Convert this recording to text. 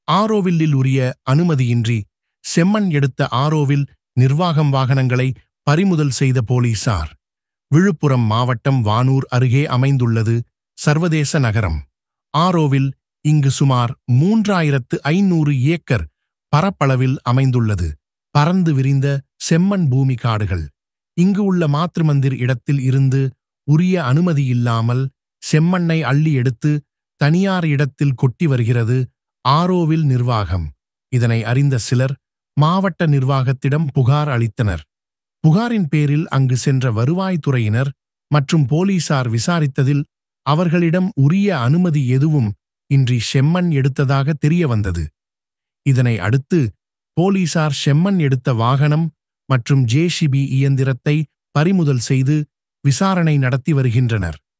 ஆரோவில்லில் உரிய அனுமதியின்றி செம்மண் எடுத்த ஆரோவில் நிர்வாகம் வாகனங்களை பறிமுதல் செய்த போலீசார். விழுப்புரம் மாவட்டம் வானூர் அருகே அமைந்துள்ளது சர்வதேச நகரம். ஆரோவில் இங்கு சுமார் 3500 ஏக்கர் பரப்பளவில் அமைந்துள்ளது பரந்து விரிந்த செம்மண் பூமி காடுகள். இங்கு உள்ள மாத்ருமந்திர் இடத்தில் இருந்து உரிய அனுமதி இல்லாமல் செம்மண்ணை அள்ளி எடுத்து தனியார் இடத்தில் கொட்டி வருகிறது ஆரோவில் நிர்வாகம். இதனை அறிந்த சிலர் மாவட்ட நிர்வாகத்திடம் புகார் அளித்தனர். புகாரின் பேரில் அங்கு சென்ற வருவாய்த்துறையினர் மற்றும் போலீசார் விசாரித்ததில் அவர்களிடம் உரிய அனுமதி எதுவும் இன்றி செம்மண் எடுத்ததாக தெரியவந்தது. இதனை அடுத்து போலீசார் செம்மண் எடுத்த வாகனம் மற்றும் JCB இயந்திரத்தை பறிமுதல் செய்து விசாரணை நடத்தி வருகின்றனர்.